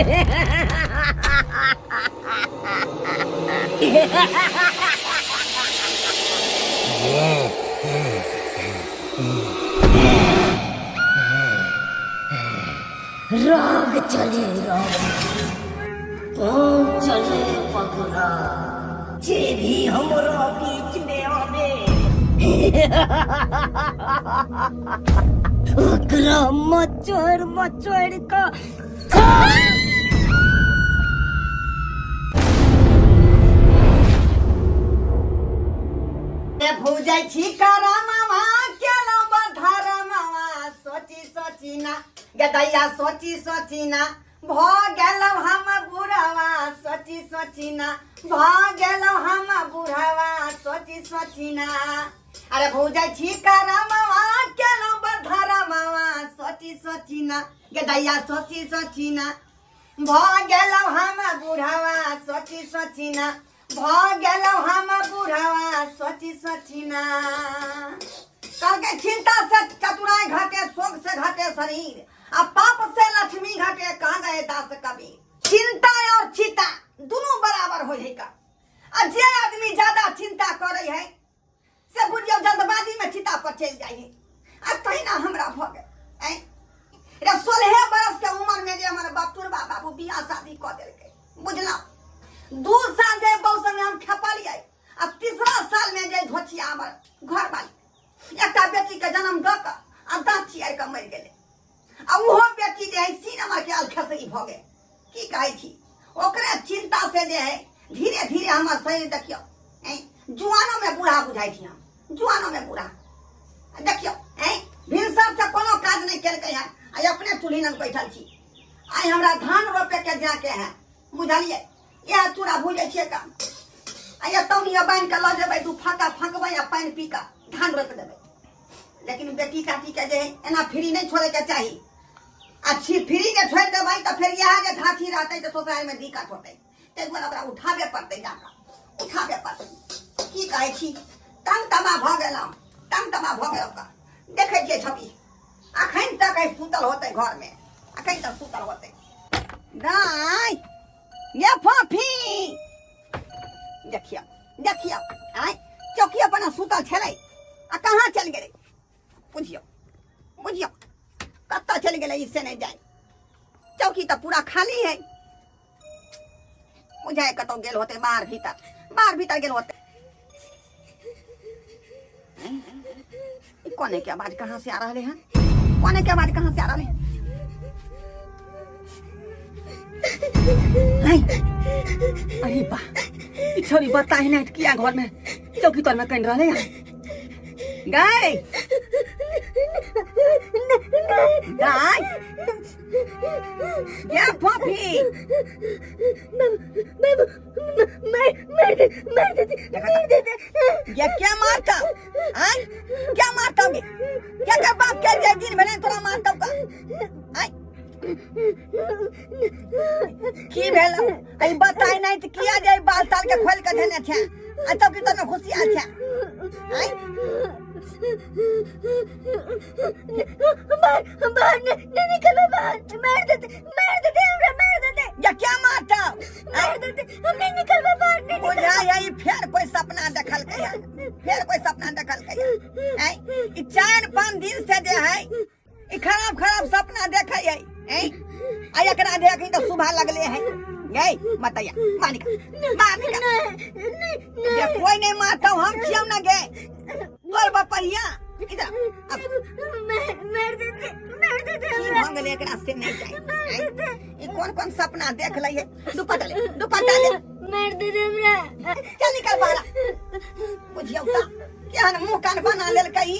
राग चले राग पाँव चले पगुरा जे भी हमरा बीच में आवे ओकरा मचोड़ का भूजाई छी करा मामा केला बधारा मामा सोची ना गदैया सोची ना भ गेलौ हम बुढ़ावा सोची ना भ गेलौ हम बुढ़ावा सोची ना अरे भूजाई छी करा मामा केला बधारा मामा सोची ना गदैया सोची ना भ गेलौ हम बुढ़ावा सोची ना भ गेलौ हम बुढ़ावा सोची ना कल के चिंता से चतुराई घटे शोक से घटे शरीर अब पाप से लक्ष्मी घटे कहाँ गए दास कबीर चिंता और चिता दोनों बराबर हो का और जे आदमी ज्यादा चिंता करे है से बुझियो जल्दबाजी में चिता पर चल जाए अब कहीं ना हमरा भ गए 16 बरस के उम्र में जे हमारे बापुरबा बाबू बियाह शादी कर देलके बुझला 2 साल जे बहु संग हम खेपलिए अब 3रा साल में जे धोचिया हमर घर वाली एकटा बेटी के जन्म द के आ दांत चियार के मर गेले आ उहो बेटी जे है सिनेमा के आल खसरी भ गए की कहै छी ओकरे चिंता से जे है धीरे धीरे हमर शरीर देखियो जुआनो में बूढ़ा बुझाई छी हम जुआनो में बूढ़ा देखियो भिनसर से कोनो काज नहीं केलकै है आई अपने चूल्ही लग बैठल छी आई हमरा धान रोपे के जाके है बुझलिए यह चूड़ा भूजे छिए का आई तौनिया बांध के ल जेबै दू फाका फंकबै आ पानी पी के धान रोप देबै लेकिन बेटी काटी के जे एना फ्री नहीं छोड़े के चाहिए अच्छी फ्री के छोड़ देबै तो फिर यहाँ जे धाथी रहते तो सोसाइटी में दिक्कत होते ते दुआरे ओकरा उठाबे पड़ते जाके उठाबे पड़ते की कहै छी तंग तमा भ गेलौ का देखे छिए छवि अखन तक सुतल होते घर में अखन तक सुतल होते दाई ये फाफी देखियो आई चौकिया पर सुतल छलै आ कहाँ चल गेलै बुझियो कत्ता चल गेलै इससे नहीं जाए चौकी तो पूरा खाली है बुझाए कतौ गेल होते बाहर भीतर गेल होते कोने के आवाज कहाँ से आ रहा है कोने के आवाज कहाँ से आ रहा है अरे बा छोरी बताए नहीं किया घर में चौकी तर में कहीं रहे गाय क्या फॉफी ये क्या मारता क्या मारता क्या बाप के जाए दिन मैंने थोड़ा मारता का की भेल आई बताई नहीं तो किया जाए बाल ताल के खोल के देने थे आ चौकी तर में खुशी आ छे बाहर नहीं निकलो बाहर मार देते या क्या मारता मार देते हम नहीं निकलबे बाहर नहीं बुझा यही फिर कोई सपना देखल के है ई 4-5 दिन से जे है ई खराब सपना देखे है आ एकरा देखी तो सुबह लगले है गई मतया मानिका ये कोई नहीं मारता हम छियम ना गए तोर बपहिया इधर मार देते भंग लेकरा से नहीं जाए ई कौन सपना देख लइए दुपट्टा ले मार दे हमरा चल निकल बाहर बुझियो का क्या मुंह कान बना लेल कई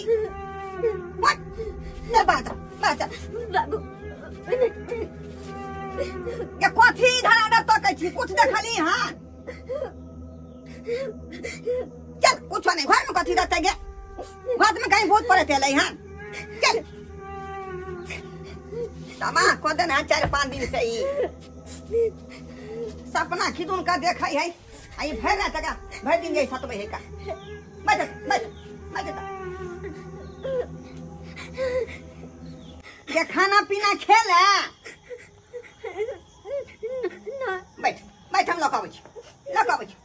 मत चल बाहर बाबू ये कथी धरा तो कह छी कुछ देखली हां चल कुछ नहीं घर में कथी रहते गे घर में कहीं भूत पड़े थे हां चल तमा को दिन 4-5 दिन से ही सपना खिदुन का देखा है आई भर ना तका भर दिन जई सतबे है का मत ये खाना पीना खेला लगाबै छी लगाबै छी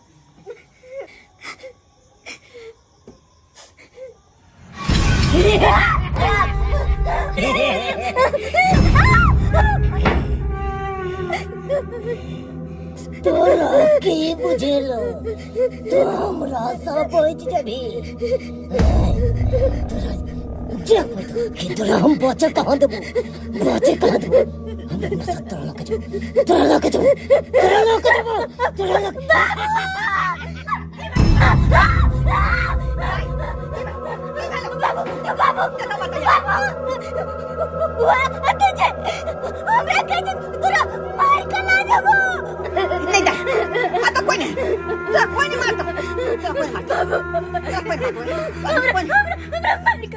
तोरा की बुझेल तो हमरा सब बच जबी तोरा हम बचे कहाँ देबो हम सब तोरा लके जाबो तोरा लके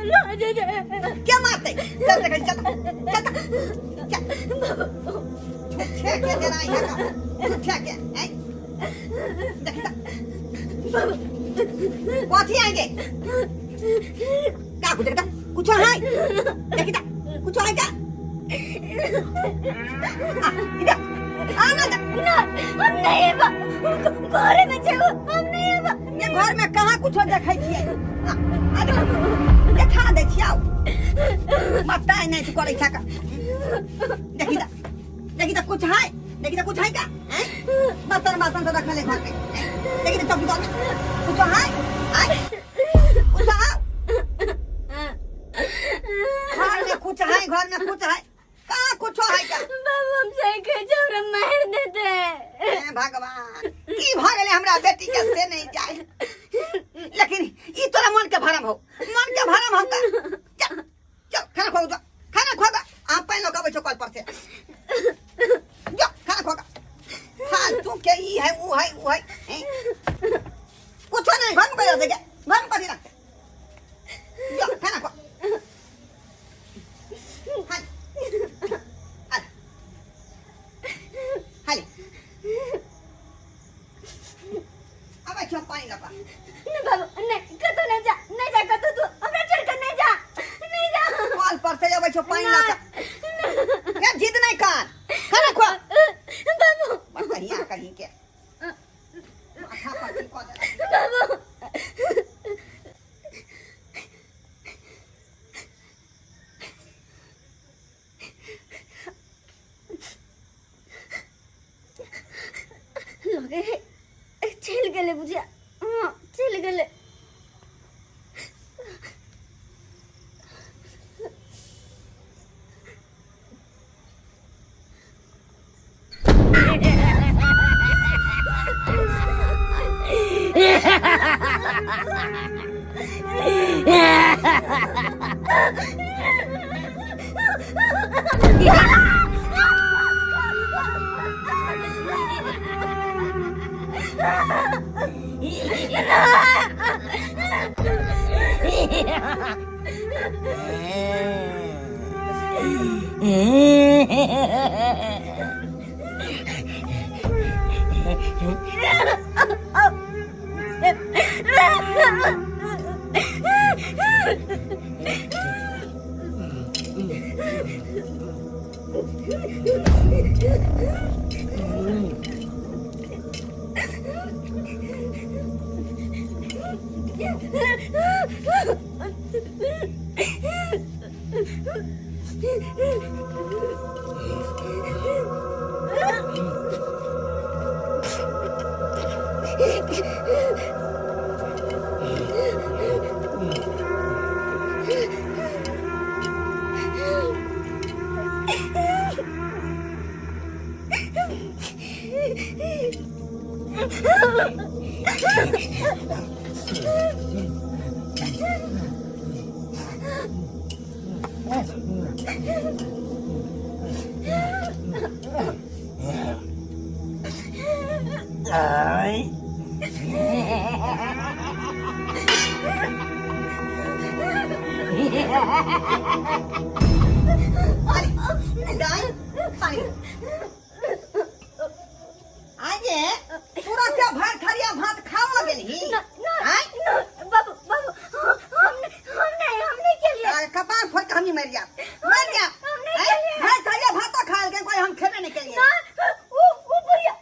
क्या मारते चल चल चल क्या देना है क्या क्या है कथी आएंगे क्या कुछ है देखिता कुछ है क्या आना ना हम नहीं बा घर में छे हम नहीं बा ये घर में कहाँ कुछ देखै छियै देखा दै छियौ मताई नहीं तू करे छका देखिता कुछ है क्या हैं बर्तन बासन सब रखले घर में देखिता चौकी पर कुछ है कुछ घर में कुछ है कहाँ कुछ है क्या बाबू हम सही कह जबरा मार देते हे भगवान की भ गेले हमरा बेटी के से नहीं जाए लेकिन ई तोरा मन के भरम हो का चल चल खाना खो जा आप पहले लगाबै छौ कल पर से जो खाना खो फालतू के ई है वो है कुछ नहीं घर में कर दे घर में कर रख जो खाना खो पानी लगा नहीं बाबू नहीं कतो नहीं जा कतो तू हमरा छोड़ कर नहीं जा कॉल पर से आबै छौ पानी लगा क्या जिद नहीं कर खाना खो बाबू कहीं के माथा पर को दे बाबू लगे चल गले बुझिया चल गले आगे पूरा क्या भात खरिया भात खाओ गेली बाबू बाबू हमने के लिए कपार फोड़ के हमी मर गया भात खरिया भात खा के कोई हम खेबे नहीं के लिए वो बुढ़िया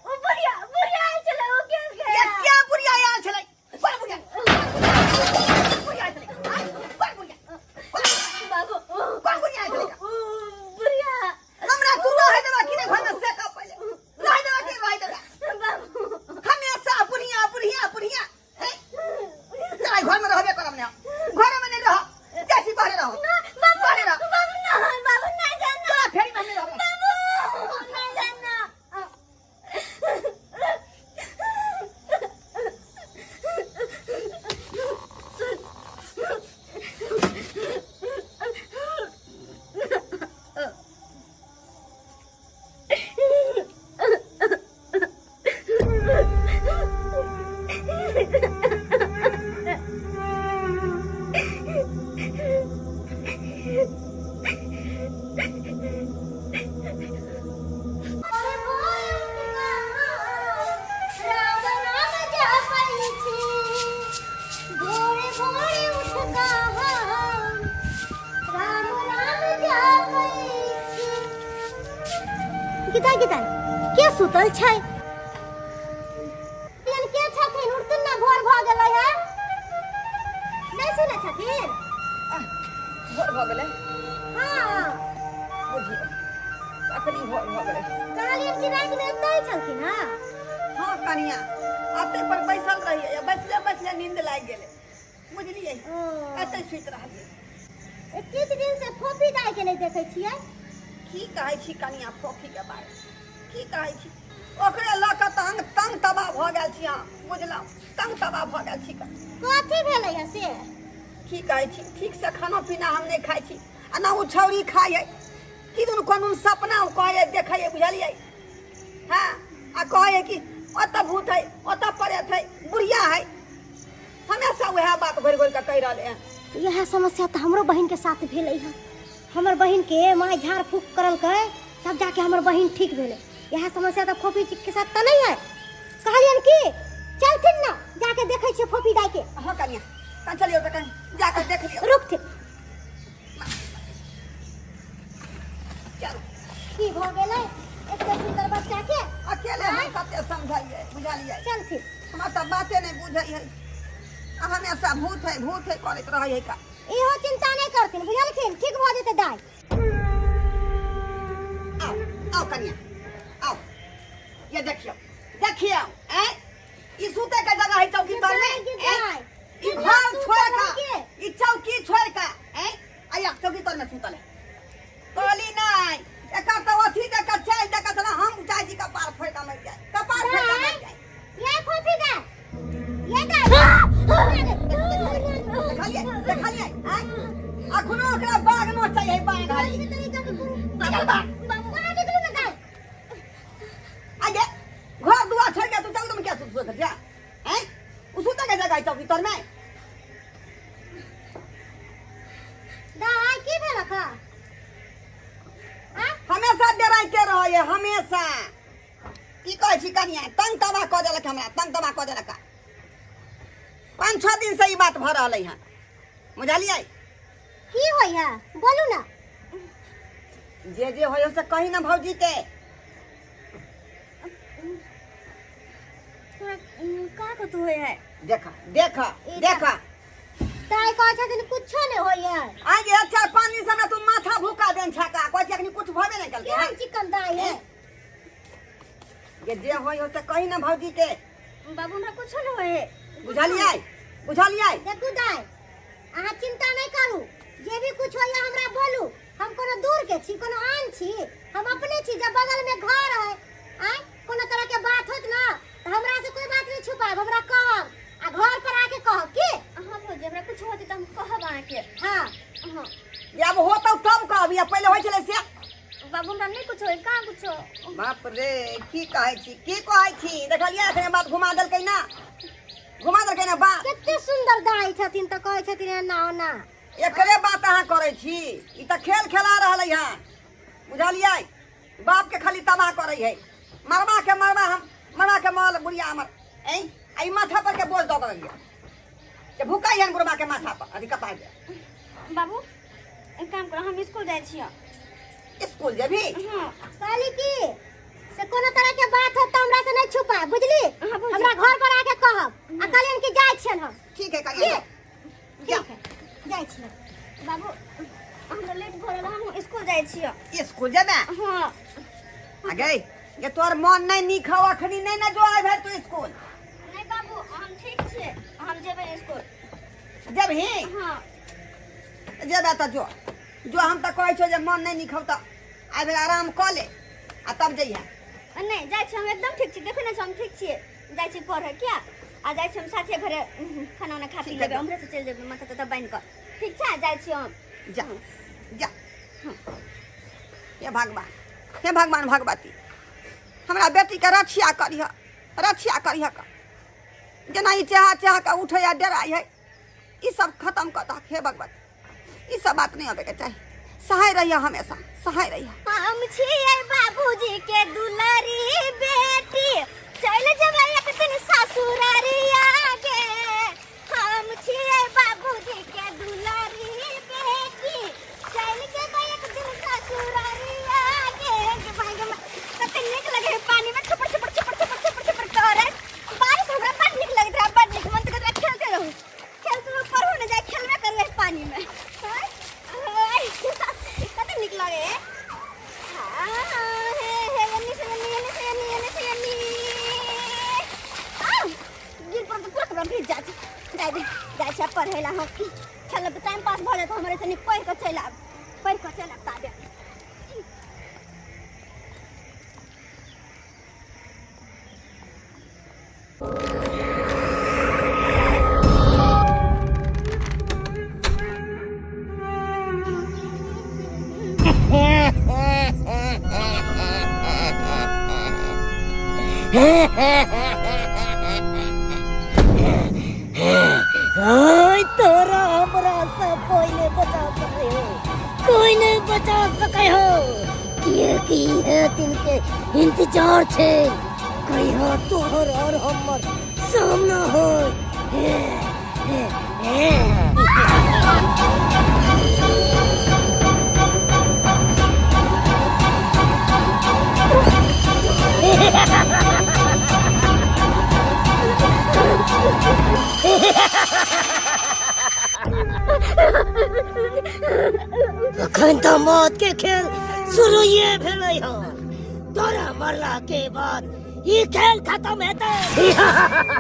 गिदाई गिदाई के सुतल छै यन के छथिन उठतन ना भोर भ गेलै है नहीं सुनै छथिन भोर भ गेलै हां बुझियो अखनी भोर भ गेलै कालियन की रात में एतै छलखिन हां हां कनिया आते पर बैसल रहिए या बैसले बैसले नींद लाग गेलै बुझलिए एतै सुत रहलिए किछ दिन से फोफी दाई के नहीं देखै छियै की कहै छी कनिया फोफी के बारे की कहै छी ओकरे ल क तंग तबाह भ गेल छी हम बुझलौ तंग तबाह भ गेल छी कथी भेलै है से की कहै छी ठीक से खाना पीना हम नहीं खाइ छी आ ना उ छौरी खाइए कि दुन कोन सपना कहै देखै बुझलिए हां आ कहै कि ओतऽ भूत है ओतऽ प्रेत है बुढ़िया है हमेशा वह बात भर भर के कह रहले हैं यह समस्या तो हमरो बहन के साथ भेलै है हमर बहन के माय झाड़ फूक करल के तब जाके हमर बहन ठीक भेलै यह समस्या तो फोफी के साथ तो नहीं है कहलियन की चलथिन ना जाके देखै छै फोफी दाई के हां कनिया कन चलियो त कन जाके देख लियो रुक थे चलो की भ गेलै एते सुंदर बच्चा के अकेले हम कते समझाइए बुझालिए चल थे हमरा त बाते नहीं बुझै है हमेशा भूत है करत रहै है का इहो चिंता नहीं करथिन बुझलखिन ठीक भ जेतै दाई आओ आओ कन्या आओ ये देखियो हैं ई सूते के जगह है चौकी तर में ई घर छोड़ का ई चौकी छोड़ का हैं आया चौकी तर में सूतल है तोली नहीं एकर तो अथी देख चल देख चला हम चाहे जी का पार फोड़ का मर जाए कपार फोड़ का मर जाए ये फोफी दाई ये दाई देखलिए हैं अखनो ओकरा बाग न चाहिए बाग हाली पागल बाग आगे घर दुआर छोड़ के तू चल तुम क्या सोच जा हैं उसुता के जगह चौकी तर में दाई की भेल का हमेशा डराइते रहे हमेशा की कहै छी कनिया तंग तबाह क देलक हमरा तंग तबाह क देलक 5-6 दिन से ई बात भ रहलै हन बुझलिए की होइया बोलू ना जे होय से कही ना भौजी के का को तू है देखा ताई कहै छथिन कुछो नहीं होइया आगे अच्छा पानी से तू माथा भूका देन छका कहै छी अखनी कुछ भबे नहीं कल केहन चिकन दाई है ये जे होय से कही ना भौजी के बाबू हमरा कुछो नहीं होए बुझलिए देखू दाई अहाँ चिंता नहीं करू जे भी कुछ होइया हमरा बोलू हम कोनो दूर के छी कोनो आन छी हम अपने छी जब बगल में घर है आय कोनो तरह के बात होत ना तो हमरा से कोई बात नहीं छुपाए हमरा कहब आ घर पर आके कहब की हां भौजी हमरा कुछ होत त हम कहब आके हां जब होतौ तब कहबी पहले होय छले से बाबू हमरा नहीं कुछ होय का कुछो बाप रे की कहै छी देखलिए एखने बात घुमा देलकै ना बा कितने सुंदर दाई छथिन त कहै छथिन ना एकरे बात अहाँ करे छी ई त खेल खेला रहलै हन बुझलिए बाप के खाली तबाह करे है मरवा के माल बुढ़िया हमर आई माथा पर के बोझ दो गलिए जे भूकाई हन बुढ़वा के माथा पर अधिक कपा दे बाबू एक काम करो हम स्कूल जाय छियै स्कूल जेबी हां काली की से कोनो तरह के बात हो त हमरा से नहीं छुपा बुझली हमरा घर पर आके कहब आ कहलियन कि जाय छियन हम ठीक है करिए ठीक है जाय छियै बाबू हमरा लेट भ रहल हम स्कूल जाय छियै स्कूल जेबे हां आगे ये तोर मन नहीं नीक हो अखनी नहीं ना जो आइ भर तू स्कूल नहीं बाबू हम ठीक छियै हम जेबे स्कूल जेबही हां जेबे त जो हम त कहै छौ जे मन नहीं नीक हो त आइ भर आराम क ले आ तब जइहा नहीं जाय छी हम एकदम ठीक छी देखै नै हम ठीक छियै जाय छी पढ़े क्या आ जाय छी हम साथे घरे खाना ना खा पी लेबे हमरे से चल जेबे माथा त बांध क ठीक छै जाय छी हम जा हे भगवान भगवती हमरा बेटी के रक्षा करिह का जना ई चाह का उठे या डराई है ई सब खत्म कर दे हे भगवती ई सब बात नहीं होबे के चाहिए सहाय रहिया हमेशा सहाय रहिया हम छियै बाबूजी के दुलारी बेटी चल जेबै एक दिन ससुरारी आगे हम छियै बाबूजी के दुलारी बेटी चल जेबै एक दिन ससुरारी आगे भाग जाय छै पढ़ैला हम चल टाइम पास भ जात हमरे तनी पढ़ के चल आब ताबे तोरा हमरा से पहले बचा सके हो कोई नहीं बचा सके हो कि है तिनके इंतजार छे कहियो तोहर और हमर सामना हो अखन तो मौत के खेल शुरू ये भेलै हो तोरा मरला के बाद ये खेल खत्म हेतै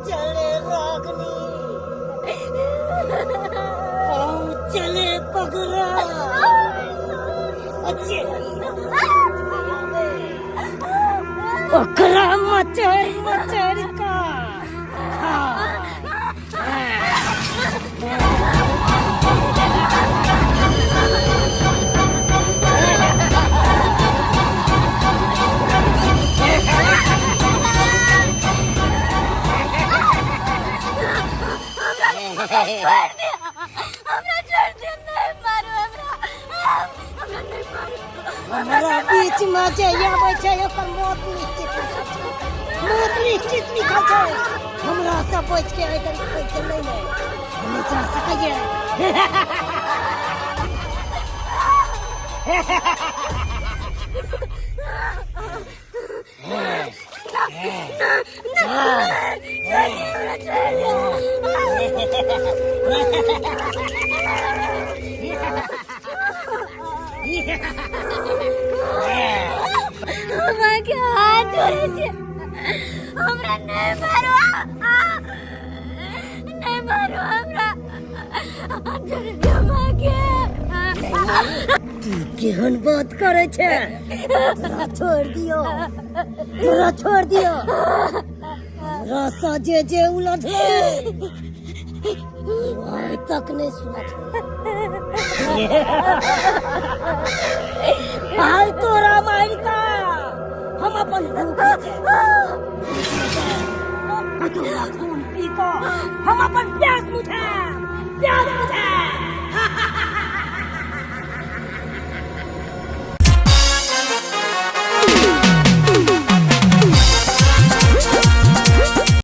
चले रागनी चले पगरा ओकरा मचर का हमरा बीच में जे आबै छै ओकर मौत निश्चित लिखल छै हमरा से बच के इधर कोई चलै नै हम जा सकैए हमरा नहीं मारो हमरा तू केहन बात करे छे तोरा छोड़ दियो रास्ता जे उलझले आज तक नहीं सुलझ हाल तोरा मारिका हम अपन हम अपन प्यास बुझा